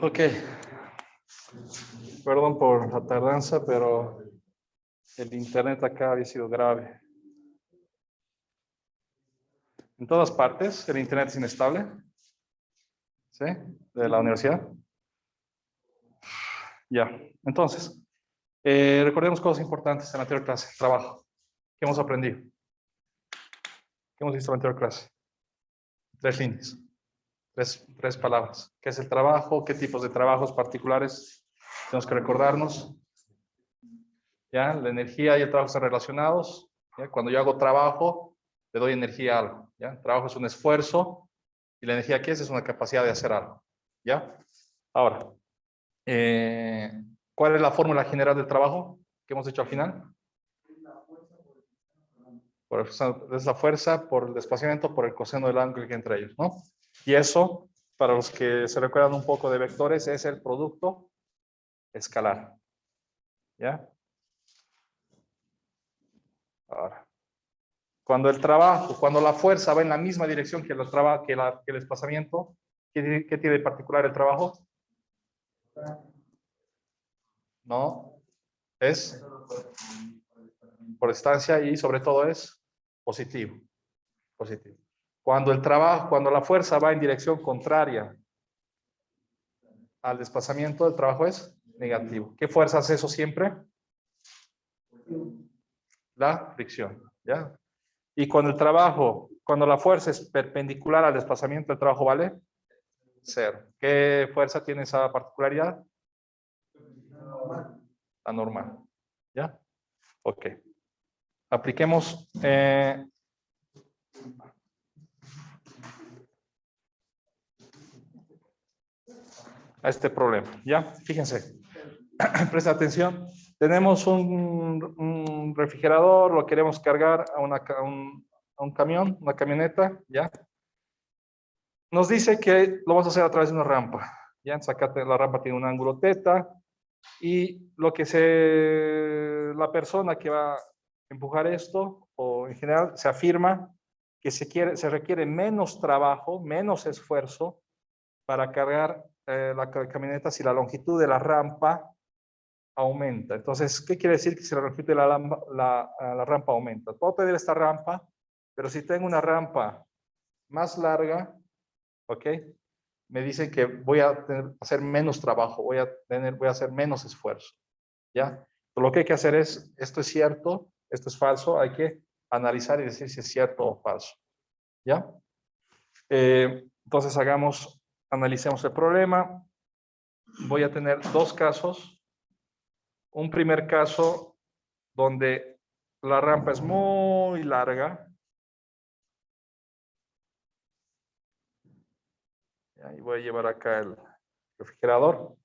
Ok. Perdón por la tardanza, pero el internet acá había sido grave. En todas partes el internet es inestable. ¿Sí? De la universidad. Ya. Entonces, recordemos cosas importantes en la anterior clase. Trabajo. ¿Qué hemos aprendido? ¿Qué hemos visto en la anterior clase? 3 líneas. Tres palabras. ¿Qué es el trabajo? ¿Qué tipos de trabajos particulares tenemos que recordarnos? ¿Ya? La energía y el trabajo están relacionados. ¿Ya? Cuando yo hago trabajo, le doy energía a algo. ¿Ya? El trabajo es un esfuerzo y la energía que es una capacidad de hacer algo. ¿Ya? Ahora, ¿cuál es la fórmula general del trabajo que hemos hecho al final? Es la fuerza por el desplazamiento por el coseno del ángulo que hay entre ellos, ¿no? Y eso, para los que se recuerdan un poco de vectores, es el producto escalar. ¿Ya? Ahora, cuando la fuerza va en la misma dirección que el desplazamiento, ¿qué tiene de particular el trabajo? No, es por distancia y sobre todo es positivo. Positivo. Cuando la fuerza va en dirección contraria al desplazamiento, el trabajo es negativo. ¿Qué fuerza hace eso siempre? La fricción. ¿Ya? Y cuando la fuerza es perpendicular al desplazamiento, el trabajo vale 0. ¿Qué fuerza tiene esa particularidad? La normal. ¿Ya? Ok. Apliquemos a este problema. ¿Ya? Fíjense. Presta atención. Tenemos un refrigerador, lo queremos cargar a un camión, una camioneta, ¿ya? Nos dice que lo vamos a hacer a través de una rampa. ¿Ya? La rampa tiene un ángulo θ y la persona que va a empujar esto, o en general se afirma que se requiere menos trabajo, menos esfuerzo para cargar la camioneta si la longitud de la rampa aumenta. Entonces, ¿qué quiere decir que si la longitud de la rampa aumenta? Puedo pedir esta rampa, pero si tengo una rampa más larga, ¿ok? Me dicen que voy a hacer menos trabajo, voy a hacer menos esfuerzo, ¿ya? Lo que hay que hacer es, esto es cierto, esto es falso, hay que analizar y decir si es cierto o falso, ¿ya? Entonces analicemos el problema. Voy a tener 2 casos. Un primer caso donde la rampa es muy larga. Y voy a llevar acá el refrigerador.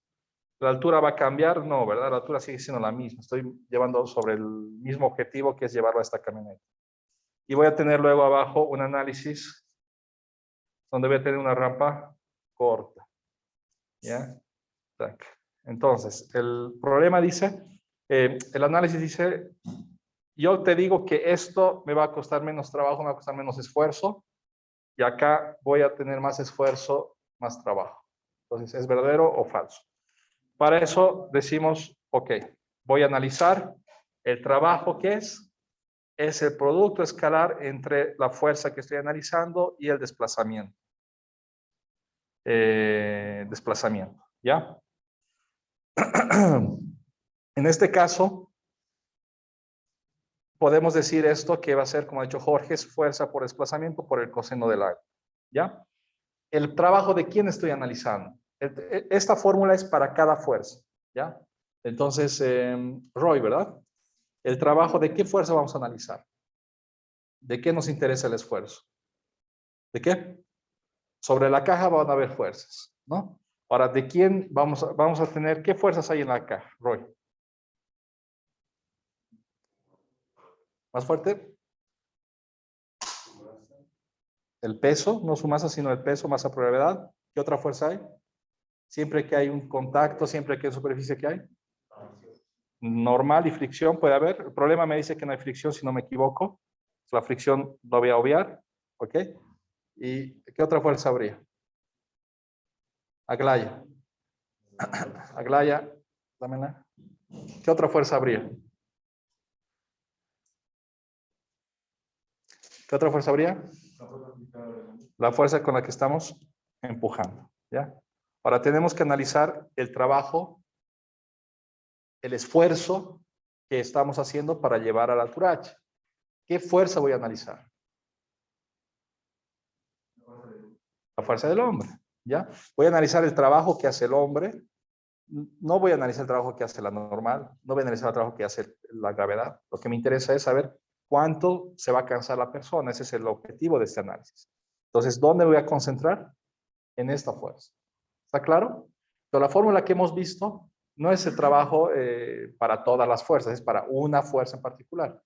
¿La altura va a cambiar? No, ¿verdad? La altura sigue siendo la misma. Estoy llevando sobre el mismo objetivo que es llevarlo a esta camioneta. Y voy a tener luego abajo un análisis donde voy a tener una rampa corta. ¿Ya? Entonces, el problema dice, el análisis dice, yo te digo que esto me va a costar menos trabajo, me va a costar menos esfuerzo, y acá voy a tener más esfuerzo, más trabajo. Entonces, ¿es verdadero o falso? Para eso decimos, ok, voy a analizar el trabajo que es el producto escalar entre la fuerza que estoy analizando y el desplazamiento. Desplazamiento, ¿ya? En este caso, podemos decir esto que va a ser, como ha dicho Jorge, es fuerza por desplazamiento por el coseno del ángulo, ¿ya? El trabajo de quién estoy analizando. Esta fórmula es para cada fuerza, ¿ya? Entonces, Roy, ¿verdad? El trabajo de qué fuerza vamos a analizar. ¿De qué nos interesa el esfuerzo? ¿De qué? Sobre la caja van a haber fuerzas, ¿no? Ahora, ¿de quién vamos a tener? ¿Qué fuerzas hay en la caja, Roy? ¿Más fuerte? El peso, no su masa, sino el peso, masa por gravedad. ¿Qué otra fuerza hay? Siempre que hay un contacto, siempre que hay superficie que hay. Normal y fricción puede haber. El problema me dice que no hay fricción, si no me equivoco. La fricción lo voy a obviar, ¿ok? ¿Y qué otra fuerza habría? Aglaya. Aglaya, dámela. ¿Qué otra fuerza habría? ¿Qué otra fuerza habría? La fuerza con la que estamos empujando, ¿ya? Ahora tenemos que analizar el trabajo, el esfuerzo que estamos haciendo para llevar a la altura H. ¿Qué fuerza voy a analizar? La fuerza del hombre, ¿ya? Voy a analizar el trabajo que hace el hombre. No voy a analizar el trabajo que hace la normal, no voy a analizar el trabajo que hace la gravedad. Lo que me interesa es saber cuánto se va a cansar la persona. Ese es el objetivo de este análisis. Entonces, ¿dónde voy a concentrar? En esta fuerza. ¿Está claro? Pero la fórmula que hemos visto no es el trabajo para todas las fuerzas, es para una fuerza en particular.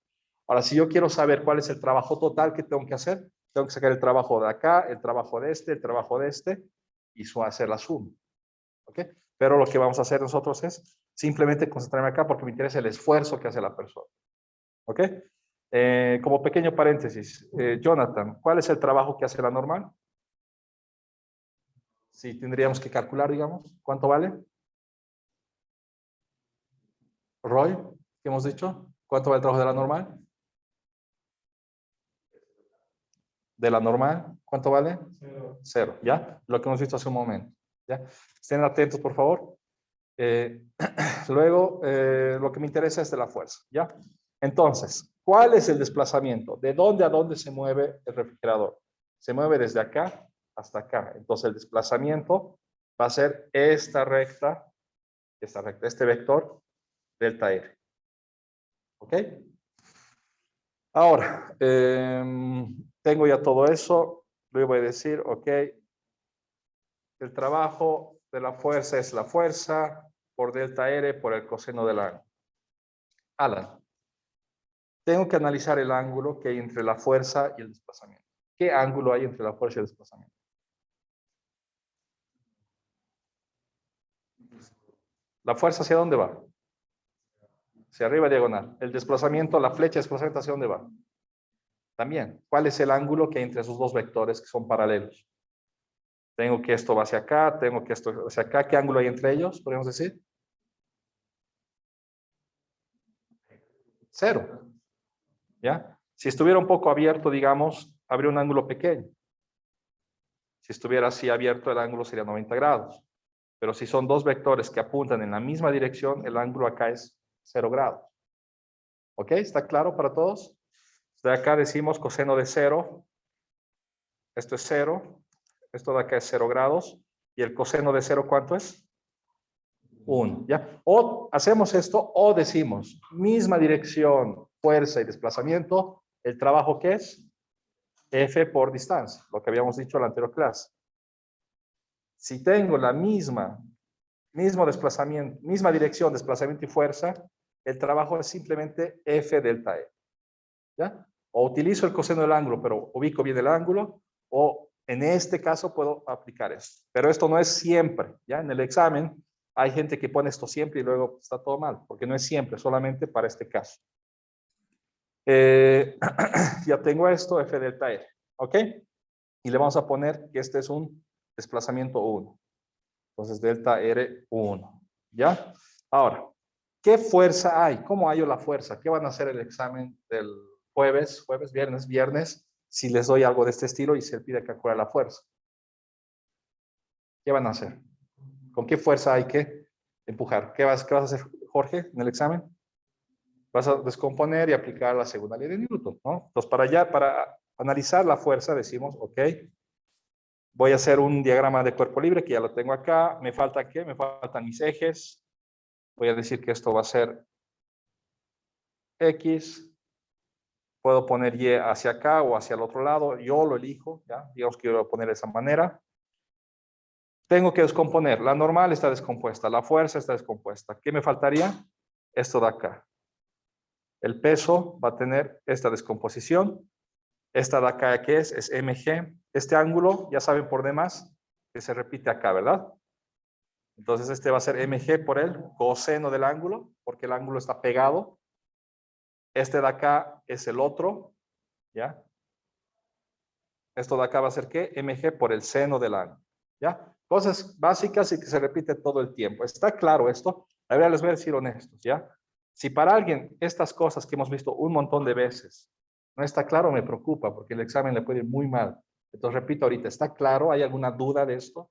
Ahora, si yo quiero saber cuál es el trabajo total que tengo que hacer, tengo que sacar el trabajo de acá, el trabajo de este, el trabajo de este, y hacer la suma. ¿Ok? Pero lo que vamos a hacer nosotros es simplemente concentrarme acá porque me interesa el esfuerzo que hace la persona. ¿Ok? Como pequeño paréntesis, Jonathan, ¿cuál es el trabajo que hace la normal? Si tendríamos que calcular, digamos, ¿cuánto vale? Roy, ¿qué hemos dicho? ¿Cuánto vale el trabajo de la normal? De la normal, ¿cuánto vale? Cero, ¿ya? Lo que hemos visto hace un momento, ¿ya? Estén atentos, por favor. Luego, lo que me interesa es de la fuerza, ¿ya? Entonces, ¿cuál es el desplazamiento? ¿De dónde a dónde se mueve el refrigerador? Se mueve desde acá hasta acá. Entonces, el desplazamiento va a ser esta recta, este vector, delta R. ¿Ok? Ahora, tengo ya todo eso. Luego voy a decir, ok, el trabajo de la fuerza es la fuerza por delta R por el coseno del ángulo. Alan, tengo que analizar el ángulo que hay entre la fuerza y el desplazamiento. ¿Qué ángulo hay entre la fuerza y el desplazamiento? ¿La fuerza hacia dónde va? Hacia arriba diagonal. El desplazamiento, la flecha de desplazamiento, ¿hacia dónde va? También. ¿Cuál es el ángulo que hay entre esos dos vectores que son paralelos? Tengo que esto va hacia acá, tengo que esto hacia acá. ¿Qué ángulo hay entre ellos? Podríamos decir. Cero. ¿Ya? Si estuviera un poco abierto, digamos, habría un ángulo pequeño. Si estuviera así abierto, el ángulo sería 90 grados. Pero si son dos vectores que apuntan en la misma dirección, el ángulo acá es 0 grados. ¿Ok? ¿Está claro para todos? De acá decimos coseno de 0. Esto es 0. Esto de acá es 0 grados. ¿Y el coseno de 0 cuánto es? 1. ¿Ya? O hacemos esto o decimos misma dirección, fuerza y desplazamiento. ¿El trabajo qué es? F por distancia, lo que habíamos dicho en la anterior clase. Si tengo la mismo desplazamiento, misma dirección, desplazamiento y fuerza, el trabajo es simplemente F delta E. ¿Ya? O utilizo el coseno del ángulo, pero ubico bien el ángulo, o en este caso puedo aplicar esto. Pero esto no es siempre, ¿ya? En el examen hay gente que pone esto siempre y luego está todo mal, porque no es siempre, solamente para este caso. Ya tengo esto, F delta R, ¿ok? Y le vamos a poner que este es un desplazamiento 1. Entonces, delta R1, ¿ya? Ahora, ¿qué fuerza hay? ¿Cómo hallo la fuerza? ¿Qué van a hacer el examen del jueves, viernes, si les doy algo de este estilo y se pide calcular la fuerza? ¿Qué van a hacer? ¿Con qué fuerza hay que empujar? ¿Qué vas a hacer, Jorge, en el examen? Vas a descomponer y aplicar la segunda ley de Newton, ¿no? Entonces, para analizar la fuerza, decimos, ok, voy a hacer un diagrama de cuerpo libre, que ya lo tengo acá. ¿Me falta qué? Me faltan mis ejes. Voy a decir que esto va a ser X. Puedo poner Y hacia acá o hacia el otro lado. Yo lo elijo, ¿ya? Digamos que yo lo voy a poner de esa manera. Tengo que descomponer. La normal está descompuesta. La fuerza está descompuesta. ¿Qué me faltaría? Esto de acá. El peso va a tener esta descomposición. Esta de acá, ¿qué es? Es mg. Este ángulo, ya saben por demás, que se repite acá, ¿verdad? Entonces este va a ser mg por el coseno del ángulo, porque el ángulo está pegado. Este de acá es el otro, ¿ya? Esto de acá va a ser ¿qué? mg por el seno del ángulo, ¿ya? Cosas básicas y que se repite todo el tiempo. ¿Está claro esto? A ver, les voy a decir honestos, ¿ya? Si para alguien estas cosas que hemos visto un montón de veces no está claro, me preocupa porque el examen le puede ir muy mal. Entonces, repito ahorita, ¿está claro? ¿Hay alguna duda de esto?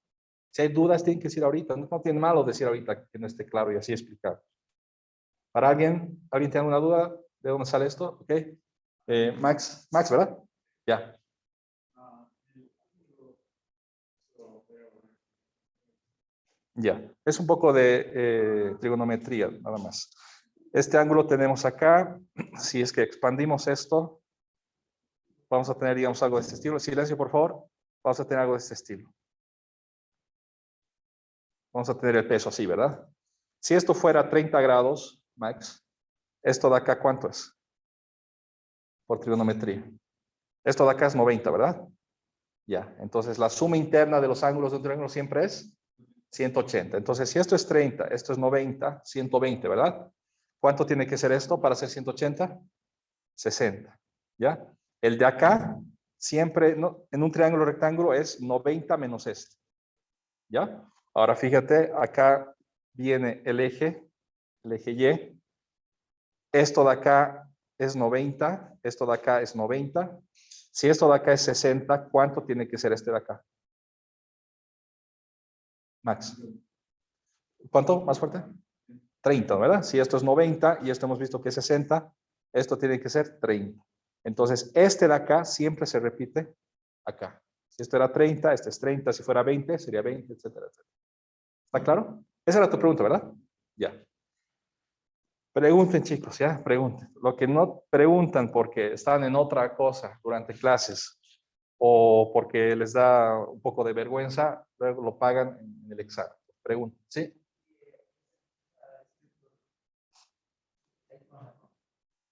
Si hay dudas, tienen que decir ahorita. No, no tiene malo decir ahorita que no esté claro y así explicar. ¿Para alguien? ¿Alguien tiene alguna duda de dónde sale esto? ¿Ok? Max, ¿verdad? Ya. Ya. Es un poco de trigonometría, nada más. Este ángulo tenemos acá. Si es que expandimos esto, vamos a tener, digamos, algo de este estilo. Silencio, por favor. Vamos a tener algo de este estilo. Vamos a tener el peso así, ¿verdad? Si esto fuera 30 grados, Max, esto de acá, ¿cuánto es? Por trigonometría. Esto de acá es 90, ¿verdad? Ya. Entonces, la suma interna de los ángulos de un triángulo siempre es 180. Entonces, si esto es 30, esto es 90, 120, ¿verdad? ¿Cuánto tiene que ser esto para ser 180? 60. ¿Ya? El de acá, siempre, no, en un triángulo rectángulo es 90 menos este. ¿Ya? Ahora fíjate, acá viene el eje Y. Esto de acá es 90, esto de acá es 90. Si esto de acá es 60, ¿cuánto tiene que ser este de acá? Max. ¿Cuánto? ¿Más fuerte? 30, ¿verdad? Si esto es 90 y esto hemos visto que es 60, esto tiene que ser 30. Entonces, este de acá siempre se repite acá. Si esto era 30, este es 30. Si fuera 20, sería 20, etcétera, etcétera. ¿Está claro? Esa era tu pregunta, ¿verdad? Ya. Pregunten, chicos, ya, pregunten. Lo que no preguntan porque están en otra cosa durante clases o porque les da un poco de vergüenza, luego lo pagan en el examen. Pregunten, ¿sí?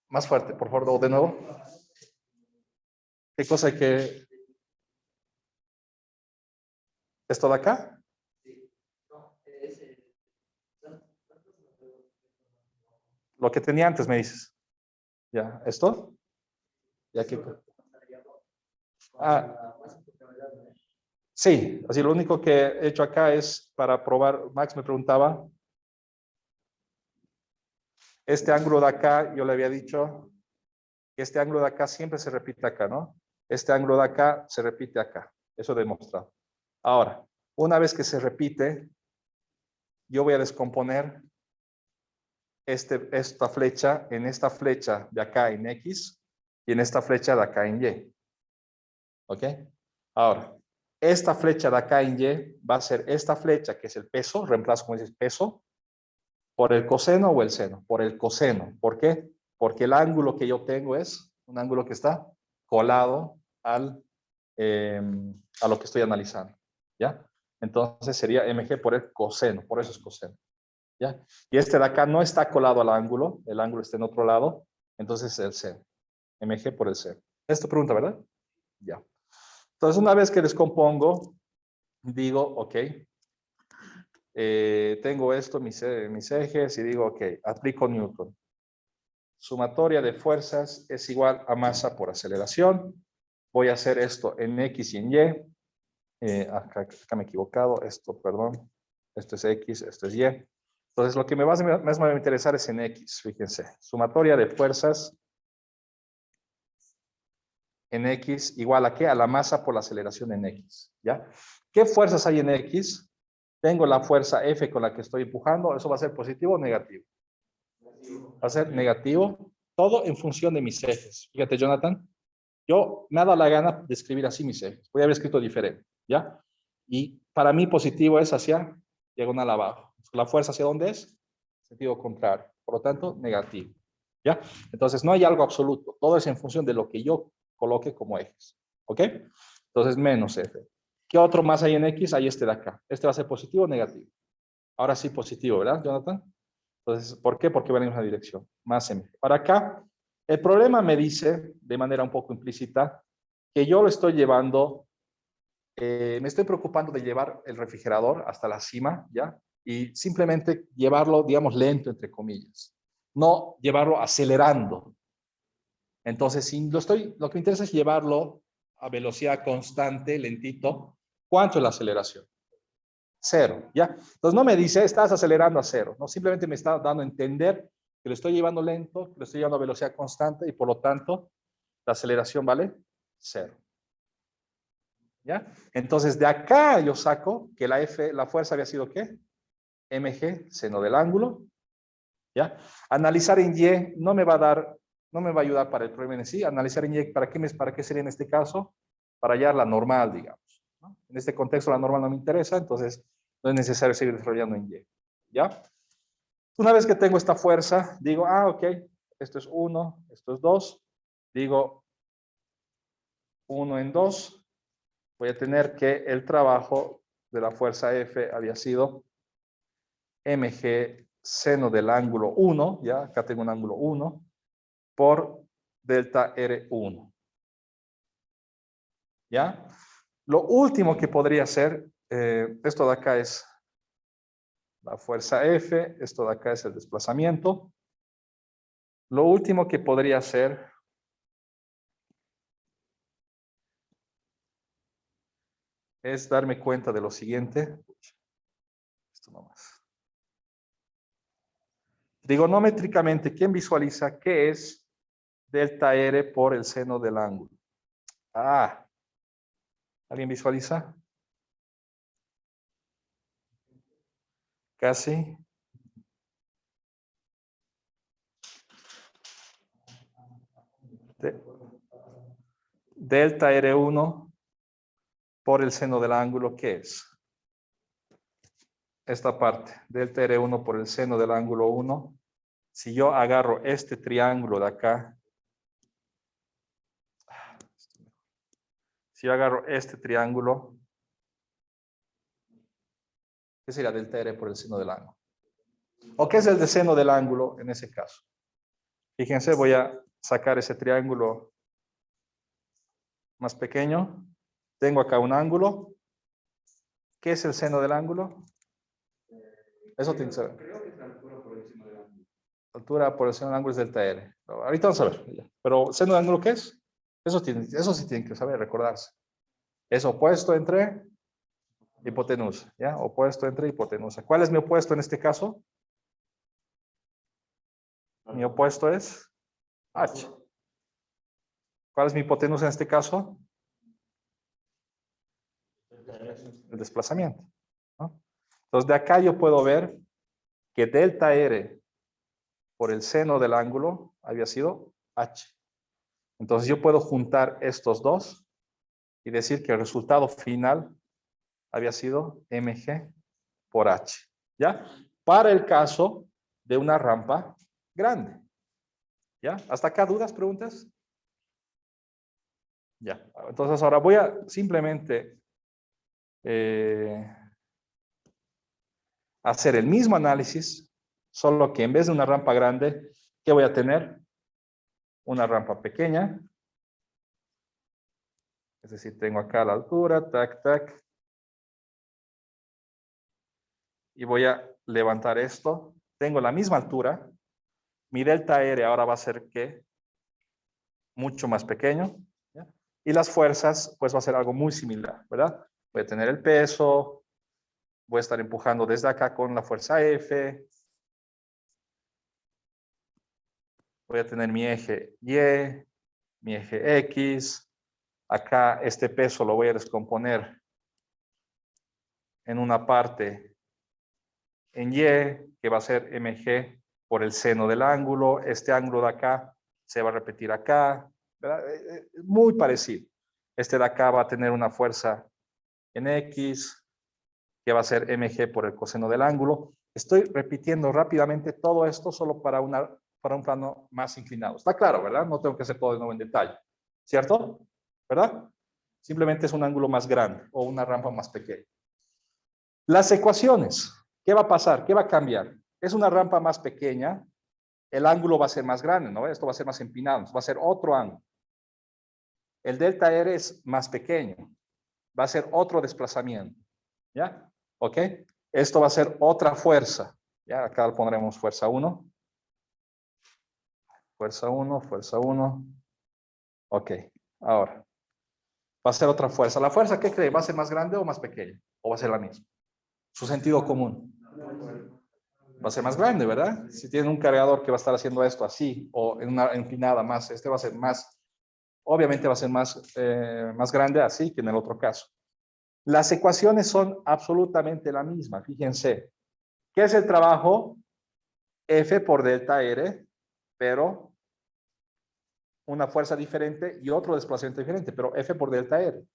Más fuerte, por favor, de nuevo. ¿Qué cosa hay que... ¿Esto de acá? Lo que tenía antes, me dices. ¿Ya? ¿Esto? ¿Ya qué? Ah, sí, así lo único que he hecho acá es para probar, Max me preguntaba, este ángulo de acá, yo le había dicho que este ángulo de acá siempre se repite acá, ¿no? Este ángulo de acá se repite acá. Eso he demostrado. Ahora, una vez que se repite, yo voy a descomponer esta flecha en esta flecha de acá en X y en esta flecha de acá en Y. ¿Ok? Ahora, esta flecha de acá en Y va a ser esta flecha que es el peso, reemplazo como dices peso, por el coseno o el seno, por el coseno. ¿Por qué? Porque el ángulo que yo tengo es un ángulo que está colado a lo que estoy analizando. ¿Ya? Entonces sería mg por el coseno, por eso es coseno. ¿Ya? Y este de acá no está colado al ángulo, el ángulo está en otro lado, entonces el seno. mg por el seno. Es tu pregunta, ¿verdad? Ya. Entonces, una vez que descompongo, digo, ok, tengo esto, mis ejes, y digo, ok, aplico Newton. Sumatoria de fuerzas es igual a masa por aceleración. Voy a hacer esto en X y en Y. Acá me he equivocado, esto, perdón. Esto es X, esto es Y. Entonces, lo que más me va a interesar es en X, fíjense. Sumatoria de fuerzas en X igual a ¿qué? A la masa por la aceleración en X, ¿ya? ¿Qué fuerzas hay en X? Tengo la fuerza F con la que estoy empujando, ¿eso va a ser positivo o negativo? Va a ser negativo, todo en función de mis ejes. Fíjate, Jonathan, yo me ha dado la gana de escribir así mis ejes. Voy a haber escrito diferente, ¿ya? Y para mí positivo es hacia diagonal abajo. ¿La fuerza hacia dónde es? Sentido contrario. Por lo tanto, negativo, ¿ya? Entonces, no hay algo absoluto. Todo es en función de lo que yo coloque como ejes, ¿ok? Entonces, menos F. ¿Qué otro más hay en X? Hay este de acá. ¿Este va a ser positivo o negativo? Ahora sí positivo, ¿verdad, Jonathan? Entonces, ¿por qué? Porque va en una dirección, más M. Para acá, el problema me dice, de manera un poco implícita, que yo lo estoy llevando, me estoy preocupando de llevar el refrigerador hasta la cima, ¿ya? Y simplemente llevarlo, digamos, lento, entre comillas. No llevarlo acelerando. Entonces, si lo que me interesa es llevarlo a velocidad constante, lentito. ¿Cuánto es la aceleración? 0, ¿ya? Entonces no me dice, estás acelerando a 0, no, simplemente me está dando a entender que lo estoy llevando lento, que lo estoy llevando a velocidad constante y por lo tanto la aceleración vale 0. ¿Ya? Entonces de acá yo saco que la fuerza había sido ¿qué? mg, seno del ángulo. ¿Ya? Analizar en Y no me va a dar, no me va a ayudar para el problema en sí. Analizar en Y, ¿para qué sería en este caso? Para hallar la normal, digamos, ¿no? En este contexto la normal no me interesa, entonces no es necesario seguir desarrollando en Y. ¿Ya? Una vez que tengo esta fuerza, digo, ok, esto es 1, esto es 2. Digo 1 en 2. Voy a tener que el trabajo de la fuerza F había sido mg seno del ángulo 1, ya, acá tengo un ángulo 1, por delta R1. ¿Ya? Lo último que podría hacer, esto de acá es la fuerza F, esto de acá es el desplazamiento. Lo último que podría hacer es darme cuenta de lo siguiente. Esto nomás. Trigonométricamente, ¿quién visualiza qué es delta R por el seno del ángulo? ¿Alguien visualiza? Casi. Delta R1 por el seno del ángulo, ¿qué es? Esta parte, delta R1 por el seno del ángulo 1. Si yo agarro este triángulo de acá, si yo agarro este triángulo, ¿qué sería delta R por el seno del ángulo? ¿O qué es el de seno del ángulo en ese caso? Fíjense, voy a sacar ese triángulo más pequeño. Tengo acá un ángulo. ¿Qué es el seno del ángulo? Eso tiene que saber. Creo que es la altura por el seno del ángulo. La altura por el seno del ángulo es delta R. Ahorita vamos a ver. Pero ¿seno del ángulo qué es? Eso sí tienen que saber, recordarse. Es opuesto entre hipotenusa, ¿ya? Opuesto entre hipotenusa. ¿Cuál es mi opuesto en este caso? Mi opuesto es H. ¿Cuál es mi hipotenusa en este caso? El desplazamiento, ¿no? Entonces, de acá yo puedo ver que delta R por el seno del ángulo había sido H. Entonces, yo puedo juntar estos dos y decir que el resultado final había sido mg por H, ¿ya? Para el caso de una rampa grande, ¿ya? ¿Hasta acá dudas, preguntas? Ya. Entonces, ahora voy a simplemente hacer el mismo análisis, solo que en vez de una rampa grande, ¿qué voy a tener? Una rampa pequeña. Es decir, tengo acá la altura, tac, tac. Y voy a levantar esto. Tengo la misma altura. Mi delta R ahora va a ser, ¿qué? Mucho más pequeño. ¿Ya? Y las fuerzas, pues va a ser algo muy similar, ¿verdad? Voy a tener el peso. Voy a estar empujando desde acá con la fuerza F. Voy a tener mi eje Y, mi eje X. Acá este peso lo voy a descomponer en una parte en Y, que va a ser mg por el seno del ángulo. Este ángulo de acá se va a repetir acá, ¿verdad? Muy parecido. Este de acá va a tener una fuerza en X, que va a ser mg por el coseno del ángulo. Estoy repitiendo rápidamente todo esto solo para un plano más inclinado. Está claro, ¿verdad? No tengo que hacer todo de nuevo en detalle, ¿cierto? ¿Verdad? Simplemente es un ángulo más grande o una rampa más pequeña. Las ecuaciones, ¿qué va a pasar? ¿Qué va a cambiar? Es una rampa más pequeña, el ángulo va a ser más grande, ¿no? Esto va a ser más empinado, va a ser otro ángulo. El delta R es más pequeño, va a ser otro desplazamiento, ¿ya? ¿Ok? Esto va a ser otra fuerza, ¿ya? Acá le pondremos fuerza 1. Fuerza 1, fuerza 1. Ok, ahora. Va a ser otra fuerza. ¿La fuerza qué cree? ¿Va a ser más grande o más pequeña? ¿O va a ser la misma? Su sentido común. Va a ser más grande, ¿verdad? Si tienen un cargador que va a estar haciendo esto así o en una inclinada más, este va a ser más, obviamente va a ser más grande así que en el otro caso. Las ecuaciones son absolutamente la misma, fíjense. ¿Qué es el trabajo? F por delta R, pero una fuerza diferente y otro desplazamiento diferente, pero F por delta R.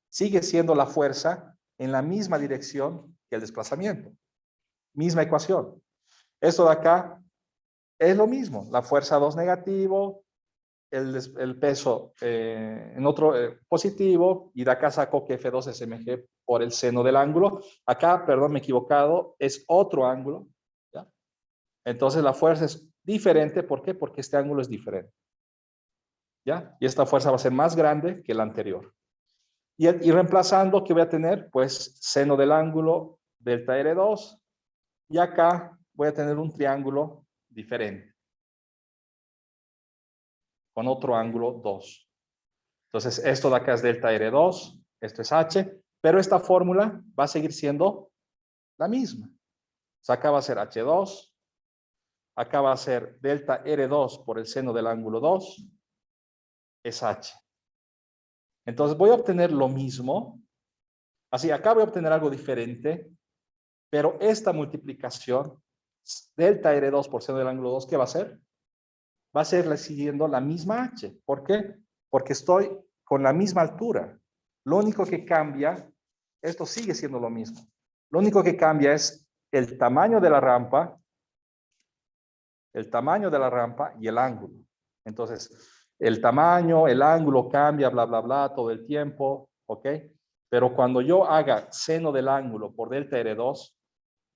Sigue siendo la fuerza en la misma dirección que el desplazamiento. Misma ecuación. Esto de acá es lo mismo. La fuerza 2 negativo, el peso en otro positivo, y de acá saco que F2 es mg por el seno del ángulo. Acá, perdón, me he equivocado, es otro ángulo. ¿Ya? Entonces la fuerza es diferente. ¿Por qué? Porque este ángulo es diferente. ¿Ya? Y esta fuerza va a ser más grande que la anterior. Y reemplazando, ¿qué voy a tener? Pues seno del ángulo delta R2. Y acá voy a tener un triángulo diferente, con otro ángulo 2. Entonces, esto de acá es delta R2, esto es H, pero esta fórmula va a seguir siendo la misma. O sea, acá va a ser H2, acá va a ser delta R2 por el seno del ángulo 2, es H. Entonces, voy a obtener lo mismo. Así, acá voy a obtener algo diferente, pero esta multiplicación, delta R2 por seno del ángulo 2, ¿qué va a ser? Va a ser siguiendo la misma H. ¿Por qué? Porque estoy con la misma altura. Lo único que cambia, esto sigue siendo lo mismo. Lo único que cambia es el tamaño de la rampa y el ángulo. Entonces, el tamaño, el ángulo cambia, bla, bla, bla, todo el tiempo, ¿ok? Pero cuando yo haga seno del ángulo por delta R2,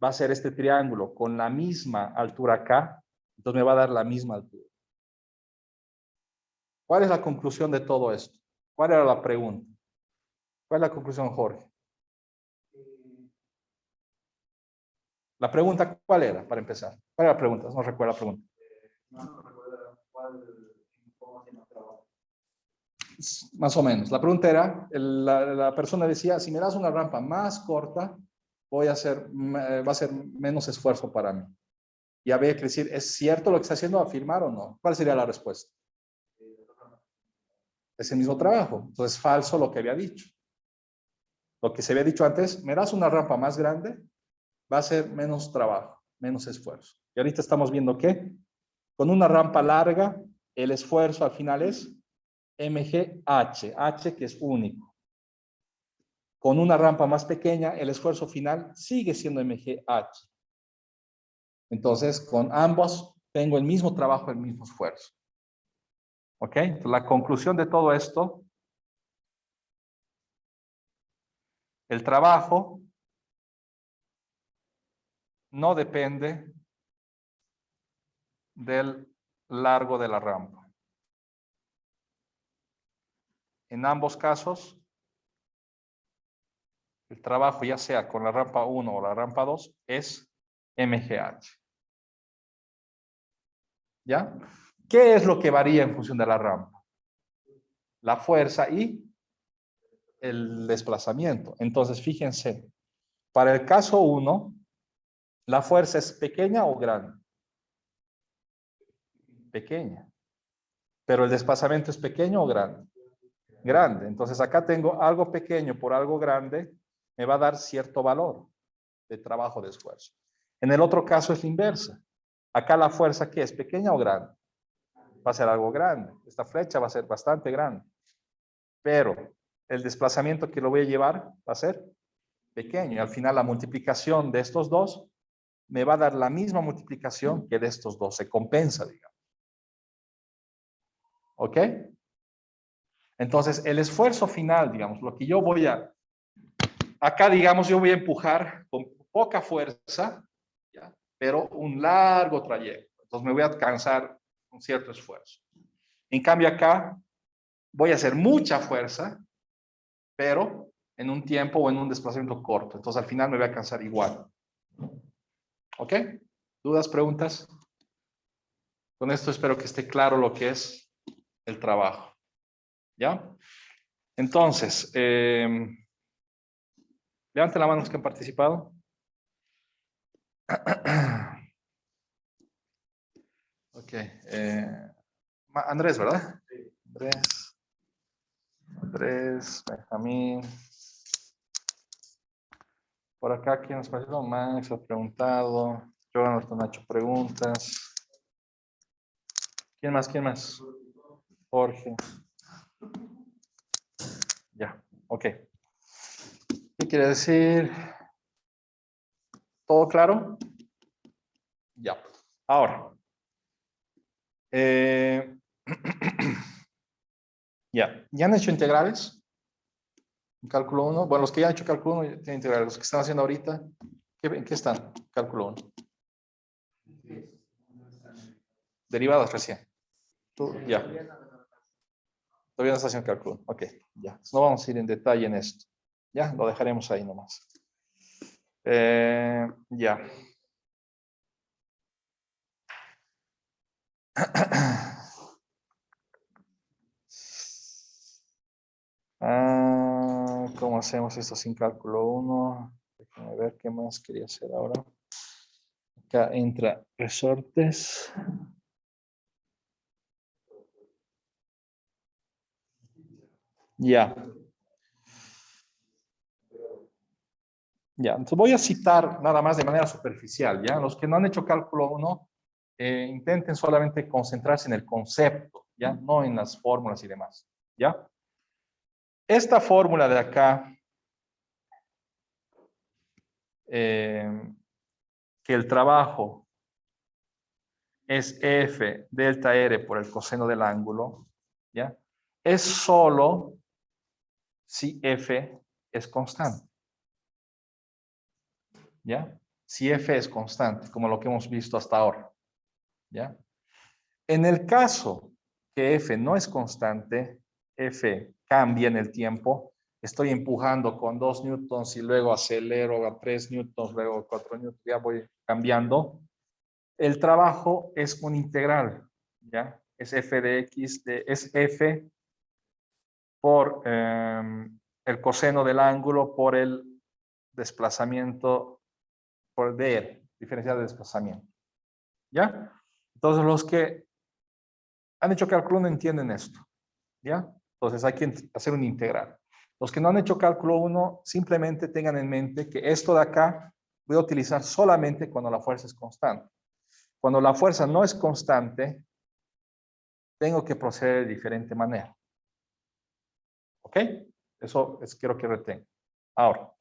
va a ser este triángulo con la misma altura acá, entonces me va a dar la misma altura. ¿Cuál es la conclusión de todo esto? ¿Cuál era la pregunta? ¿Cuál es la conclusión, Jorge? La pregunta, ¿cuál era, para empezar? ¿Cuál era la pregunta? No recuerdo la pregunta. Más o menos. La pregunta era, la persona decía, si me das una rampa más corta, va a ser menos esfuerzo para mí. Y había que decir, ¿es cierto lo que está haciendo? ¿Afirmar o no? ¿Cuál sería la respuesta? Es el mismo trabajo. Entonces, falso lo que había dicho. Lo que se había dicho antes, me das una rampa más grande, va a ser menos trabajo, menos esfuerzo. Y ahorita estamos viendo que con una rampa larga, el esfuerzo al final es mgh, h que es único. Con una rampa más pequeña, el esfuerzo final sigue siendo mgh. Entonces, con ambos tengo el mismo trabajo, el mismo esfuerzo. ¿Ok? Entonces, la conclusión de todo esto, el trabajo no depende del largo de la rampa. En ambos casos, el trabajo, ya sea con la rampa 1 o la rampa 2, es mgh. ¿Ya? ¿Qué es lo que varía en función de la rampa? La fuerza y el desplazamiento. Entonces, fíjense, para el caso 1, ¿la fuerza es pequeña o grande? Pequeña. Pero el desplazamiento es pequeño o grande? Grande. Entonces, acá tengo algo pequeño por algo grande, me va a dar cierto valor de trabajo de esfuerzo. En el otro caso es la inversa. Acá la fuerza, ¿qué es? ¿Pequeña o grande? Va a ser algo grande. Esta flecha va a ser bastante grande. Pero el desplazamiento que lo voy a llevar va a ser pequeño. Y al final la multiplicación de estos dos me va a dar la misma multiplicación que de estos dos. Se compensa, digamos. ¿Ok? Entonces, el esfuerzo final, digamos, lo que yo voy a... Acá, digamos, yo voy a empujar con poca fuerza, ¿ya? Pero un largo trayecto. Entonces, me voy a alcanzar un cierto esfuerzo. En cambio, acá voy a hacer mucha fuerza, pero en un tiempo o en un desplazamiento corto. Entonces, al final me voy a alcanzar igual. ¿Ok? ¿Dudas, preguntas? Con esto espero que esté claro lo que es el trabajo. ¿Ya? Entonces, levanten la mano los que han participado. Ok. Andrés, ¿verdad? Andrés, Benjamín. Por acá, ¿quién nos pasó? Max ha preguntado. Jonathan ha hecho preguntas. ¿Quién más? ¿Quién más? Jorge. Ya, ok. ¿Qué quiere decir? ¿Todo claro? Ya. Ahora. ¿Ya han hecho integrales? En cálculo 1. Bueno, los que ya han hecho cálculo 1 tienen integrales. Los que están haciendo ahorita, ¿en qué están? Cálculo 1. Derivadas recién. ¿Tú? Ya. Todavía no está haciendo cálculo. Ok, ya. No vamos a ir en detalle en esto. Ya, lo dejaremos ahí nomás. Ya. ¿Cómo hacemos esto sin cálculo 1? Déjame ver qué más quería hacer ahora. Acá entra resortes. Ya. Ya, entonces voy a citar nada más de manera superficial, ¿ya? Los que no han hecho cálculo 1, intenten solamente concentrarse en el concepto, ¿ya? No en las fórmulas y demás, ¿ya? Esta fórmula de acá, que el trabajo es F delta R por el coseno del ángulo, ¿ya? Es solo si F es constante, ¿ya? Si F es constante, como lo que hemos visto hasta ahora, ¿ya? En el caso que F no es constante, F cambia en el tiempo, estoy empujando con 2 newtons y luego acelero a 3 newtons, luego a 4 newtons, ya voy cambiando. El trabajo es un integral, ¿ya? Es F de X, es F por el coseno del ángulo por el desplazamiento, por DR, diferencial de desplazamiento, ¿ya? Entonces los que han hecho cálculo no entienden esto, ¿ya? Entonces hay que hacer un integral. Los que no han hecho cálculo 1, simplemente tengan en mente que esto de acá voy a utilizar solamente cuando la fuerza es constante. Cuando la fuerza no es constante, tengo que proceder de diferente manera. ¿Ok? Eso quiero que retengan. Ahora,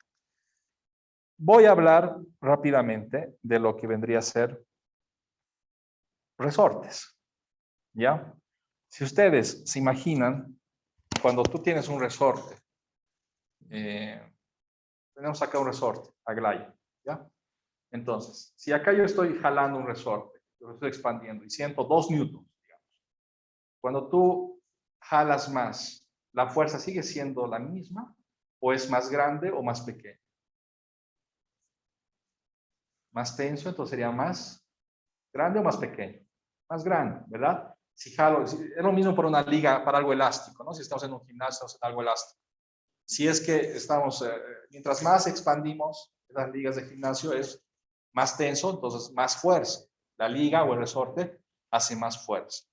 voy a hablar rápidamente de lo que vendría a ser resortes, ¿ya? Si ustedes se imaginan, cuando tú tienes un resorte, tenemos acá un resorte, Aglaya, ¿ya? Entonces, si acá yo estoy jalando un resorte, lo estoy expandiendo y siento 2 newtons, digamos. Cuando tú jalas más, ¿la fuerza sigue siendo la misma o es más grande o más pequeña? Más tenso, entonces sería más grande o más pequeño. Más grande, ¿verdad? Si jalo, es lo mismo para una liga, para algo elástico, ¿no? Si estamos en un gimnasio, estamos en algo elástico. Si es que estamos, mientras más expandimos las ligas de gimnasio, es más tenso, entonces más fuerza. La liga o el resorte hace más fuerza.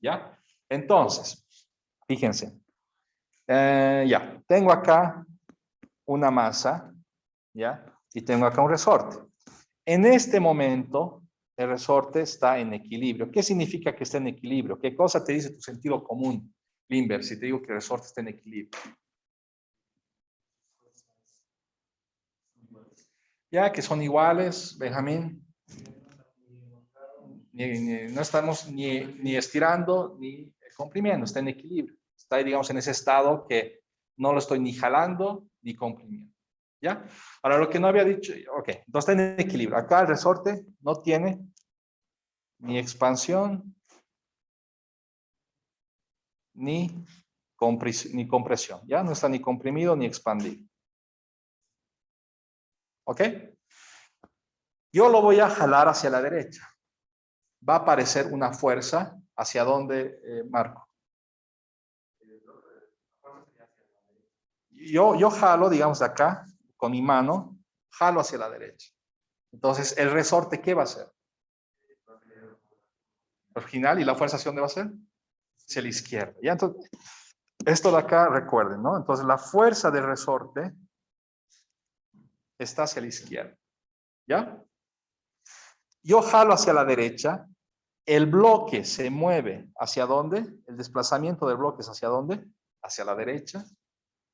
¿Ya? Entonces, fíjense. Ya, tengo acá una masa, ¿ya? Y tengo acá un resorte. En este momento, el resorte está en equilibrio. ¿Qué significa que está en equilibrio? ¿Qué cosa te dice tu sentido común, Limber, si te digo que el resorte está en equilibrio? Ya que son iguales, Benjamín. No estamos ni estirando ni comprimiendo, está en equilibrio. Está, digamos, en ese estado que no lo estoy ni jalando ni comprimiendo. ¿Ya? Ahora, lo que no había dicho, ok, entonces está en equilibrio. Acá el resorte no tiene ni expansión ni compresión. ¿Ya? No está ni comprimido ni expandido. ¿Ok? Yo lo voy a jalar hacia la derecha. Va a aparecer una fuerza hacia donde marco. Yo jalo, digamos, de acá, con mi mano, jalo hacia la derecha. Entonces, el resorte, ¿qué va a ser? Original, ¿y la fuerza hacia dónde va a ser? Hacia la izquierda. ¿Ya? Entonces, esto de acá, recuerden, ¿no? Entonces, la fuerza del resorte está hacia la izquierda. ¿Ya? Yo jalo hacia la derecha, el bloque se mueve ¿hacia dónde? El desplazamiento del bloque es ¿hacia dónde? Hacia la derecha.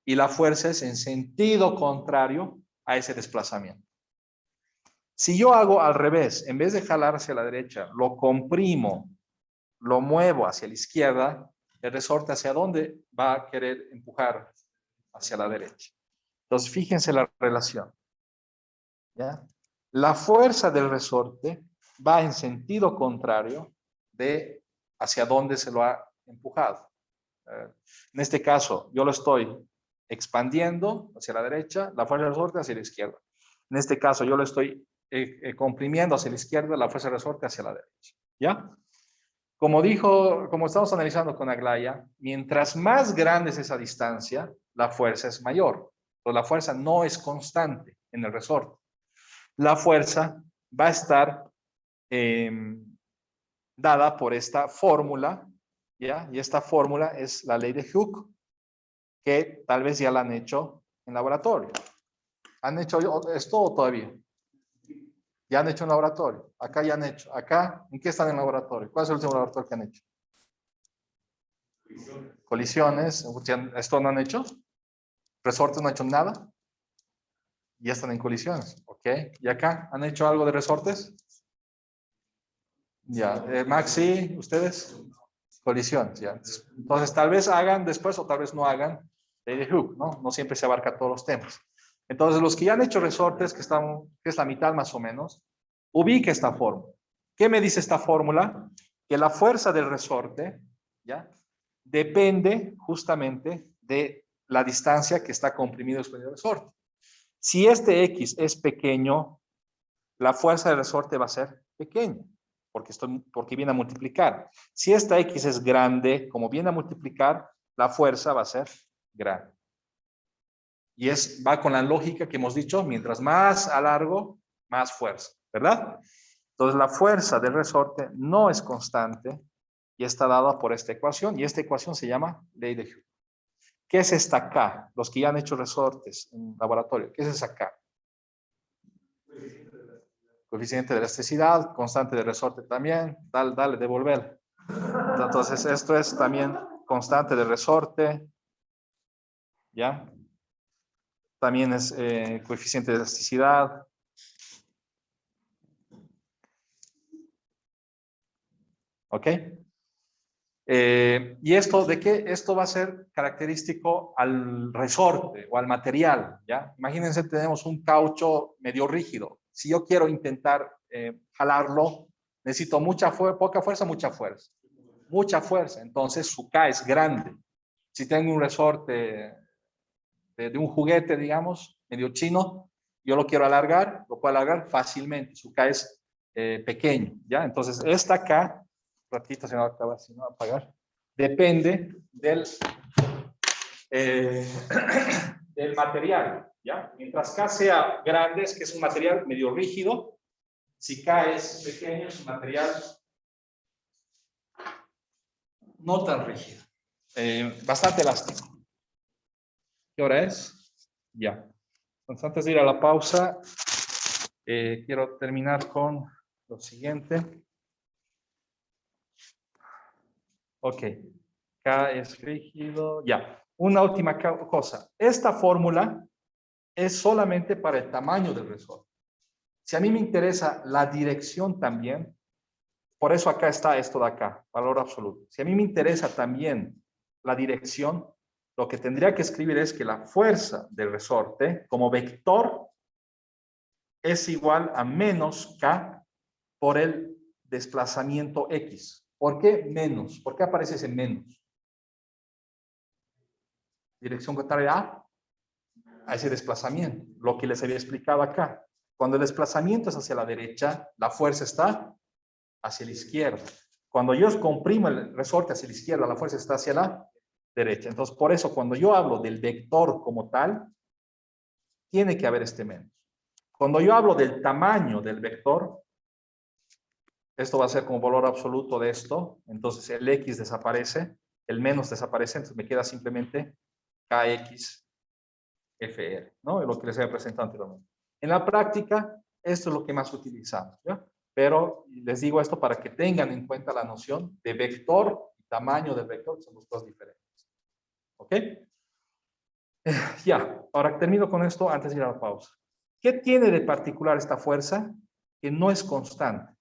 Y la fuerza es en sentido contrario a ese desplazamiento. Si yo hago al revés, en vez de jalar hacia la derecha, lo comprimo, lo muevo hacia la izquierda, el resorte ¿hacia dónde va a querer empujar? Hacia la derecha. Entonces, fíjense la relación. ¿Ya? La fuerza del resorte va en sentido contrario de hacia dónde se lo ha empujado. En este caso, yo lo estoy expandiendo hacia la derecha, la fuerza del resorte hacia la izquierda. En este caso, yo lo estoy comprimiendo hacia la izquierda, la fuerza del resorte hacia la derecha. ¿Ya? Como estamos analizando con Aglaya, mientras más grande es esa distancia, la fuerza es mayor. Pero la fuerza no es constante en el resorte. La fuerza va a estar dada por esta fórmula, ¿ya? Y esta fórmula es la ley de Hooke, que tal vez ya la han hecho en laboratorio. ¿Han hecho esto o todavía? Ya han hecho en laboratorio. Acá ya han hecho. Acá, ¿en qué están en laboratorio? ¿Cuál es el último laboratorio que han hecho? Colisiones. ¿Esto no han hecho? ¿Resortes no han hecho nada? Ya están en colisiones. ¿Ok? ¿Y acá han hecho algo de resortes? Ya. Maxi, ¿ustedes? Colisiones, ya. Entonces, tal vez hagan después o tal vez no hagan ley de Hooke, ¿no? No siempre se abarca todos los temas. Entonces, los que ya han hecho resortes, que es la mitad más o menos, ubique esta fórmula. ¿Qué me dice esta fórmula? Que la fuerza del resorte, ¿ya? Depende justamente de la distancia que está comprimido después del resorte. Si este X es pequeño, la fuerza del resorte va a ser pequeña, porque viene a multiplicar. Si esta X es grande, como viene a multiplicar, la fuerza va a ser grande. Y va con la lógica que hemos dicho, mientras más a largo, más fuerza, ¿verdad? Entonces la fuerza del resorte no es constante y está dada por esta ecuación, y esta ecuación se llama ley de Hooke. ¿Qué es esta K? Los que ya han hecho resortes en laboratorio, ¿qué es esa K? Coeficiente de elasticidad, constante de resorte también, dale, devolver. Entonces, esto es también constante de resorte, ¿ya? También es coeficiente de elasticidad. ¿Ok? ¿Y esto de qué? Esto va a ser característico al resorte o al material, ¿ya? Imagínense, tenemos un caucho medio rígido. Si yo quiero intentar jalarlo, necesito poca fuerza, mucha fuerza. Mucha fuerza, entonces su K es grande. Si tengo un resorte de un juguete, digamos, medio chino, yo lo quiero alargar, lo puedo alargar fácilmente. Su K es pequeño, ¿ya? Entonces, esta K, ratito se me va a acabar, si no va a apagar, depende del material, ¿ya? Mientras K sea grande, es que es un material medio rígido. Si K es pequeño, es un material no tan rígido, bastante elástico. ¿Qué hora es? Ya. Entonces, antes de ir a la pausa, quiero terminar con lo siguiente. Ok. K es rígido. Ya. Una última cosa. Esta fórmula es solamente para el tamaño del resorte. Si a mí me interesa la dirección también, por eso acá está esto de acá, valor absoluto. Si a mí me interesa también la dirección, lo que tendría que escribir es que la fuerza del resorte como vector es igual a menos K por el desplazamiento X. ¿Por qué menos? ¿Por qué aparece ese menos? Dirección contraria a ese desplazamiento, lo que les había explicado acá. Cuando el desplazamiento es hacia la derecha, la fuerza está hacia la izquierda. Cuando yo comprimo el resorte hacia la izquierda, la fuerza está hacia la derecha. Entonces, por eso, cuando yo hablo del vector como tal, tiene que haber este menos. Cuando yo hablo del tamaño del vector, esto va a ser como valor absoluto de esto, entonces el X desaparece, el menos desaparece, entonces me queda simplemente KX FR, ¿no? Es lo que les había presentado anteriormente. En la práctica, esto es lo que más utilizamos, ¿ya? Pero les digo esto para que tengan en cuenta la noción de vector y tamaño del vector, son dos cosas diferentes. ¿Ok? Ya, ahora termino con esto antes de ir a la pausa. ¿Qué tiene de particular esta fuerza? Que no es constante.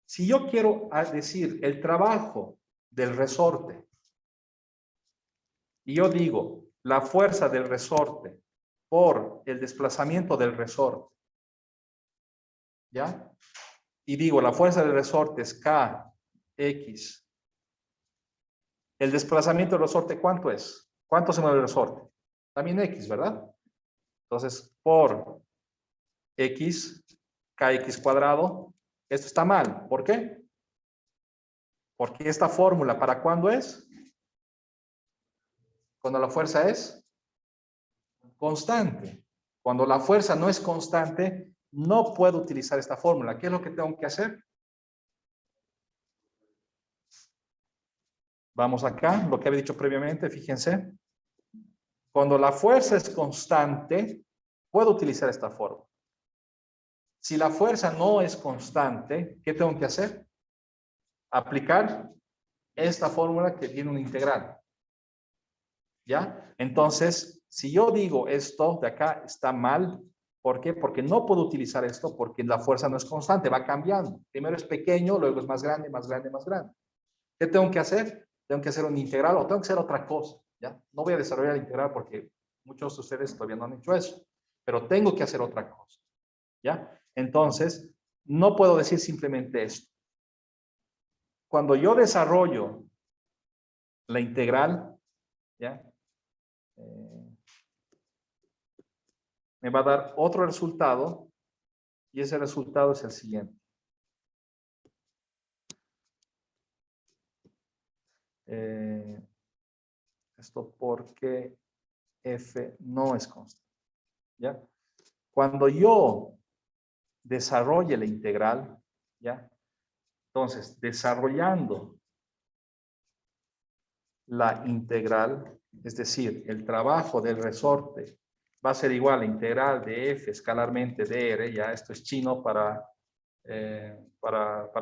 Si yo quiero decir el trabajo del resorte, y yo digo la fuerza del resorte por el desplazamiento del resorte, ¿ya? Y digo la fuerza del resorte es KX. El desplazamiento del resorte, ¿cuánto es? ¿Cuánto se mueve el resorte? También X, ¿verdad? Entonces, por X, KX cuadrado, esto está mal. ¿Por qué? Porque esta fórmula, ¿para cuándo es? Cuando la fuerza es constante. Cuando la fuerza no es constante, no puedo utilizar esta fórmula. ¿Qué es lo que tengo que hacer? Vamos acá, lo que había dicho previamente, fíjense. Cuando la fuerza es constante, puedo utilizar esta fórmula. Si la fuerza no es constante, ¿qué tengo que hacer? Aplicar esta fórmula que tiene una integral. ¿Ya? Entonces, si yo digo esto de acá está mal, ¿por qué? Porque no puedo utilizar esto porque la fuerza no es constante, va cambiando. Primero es pequeño, luego es más grande, más grande, más grande. ¿Qué tengo que hacer? Tengo que hacer un integral o tengo que hacer otra cosa, ¿ya? No voy a desarrollar el integral porque muchos de ustedes todavía no han hecho eso, pero tengo que hacer otra cosa, ¿ya? Entonces, no puedo decir simplemente esto. Cuando yo desarrollo la integral, ¿ya? Me va a dar otro resultado y ese resultado es el siguiente. Esto porque F no es constante, ¿ya? Cuando yo desarrolle la integral, ¿ya? Entonces, desarrollando la integral, es decir, el trabajo del resorte va a ser igual a la integral de f escalarmente de r, ya esto es chino para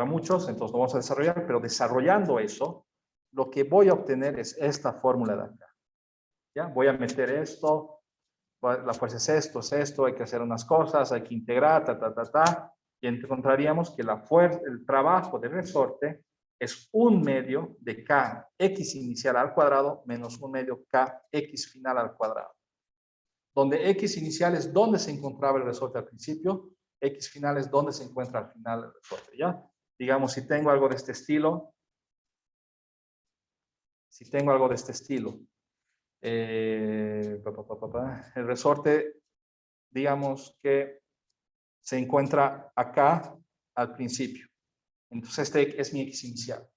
muchos, entonces lo vamos a desarrollar, pero desarrollando eso, lo que voy a obtener es esta fórmula de acá. ¿Ya? Voy a meter esto, la fuerza es esto, hay que hacer unas cosas, hay que integrar, y encontraríamos que el trabajo del resorte es 1 medio de kx inicial al cuadrado menos 1 medio kx final al cuadrado. Donde x inicial es donde se encontraba el resorte al principio, x final es donde se encuentra al final el resorte, ¿ya? Digamos, si tengo algo de este estilo, el resorte, digamos que se encuentra acá al principio. Entonces este es mi x inicial,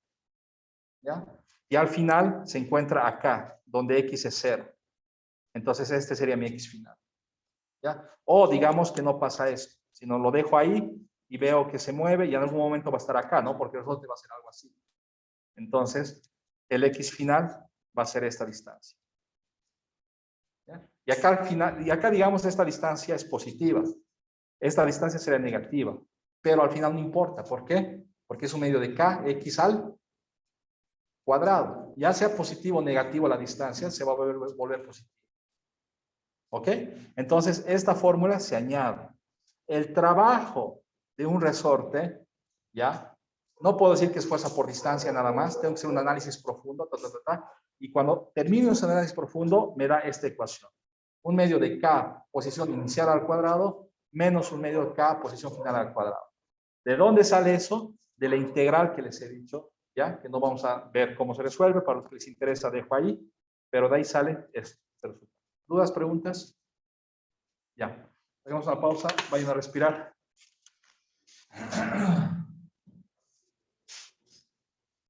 ¿ya? Y al final se encuentra acá, donde x es 0. Entonces este sería mi x final, ¿ya? O digamos que no pasa esto, sino lo dejo ahí y veo que se mueve y en algún momento va a estar acá, ¿no? Porque el resorte va a ser algo así. Entonces el x final va a ser esta distancia. ¿Ya? Y acá al final, y acá digamos esta distancia es positiva. Esta distancia será negativa, pero al final no importa. ¿Por qué? Porque es un medio de kx al cuadrado. Ya sea positivo o negativo la distancia, se va a volver positivo. ¿Ok? Entonces, esta fórmula se añade. El trabajo de un resorte, ¿ya? No puedo decir que es fuerza por distancia nada más, tengo que hacer un análisis profundo, y cuando termine ese análisis profundo, me da esta ecuación. 1 medio de k posición inicial al cuadrado menos 1 medio de k posición final al cuadrado. ¿De dónde sale eso? De la integral que les he dicho, ¿ya? Que no vamos a ver cómo se resuelve, para los que les interesa dejo ahí, pero de ahí sale este resultado. ¿Dudas, preguntas? Ya. Hagamos una pausa, vayan a respirar.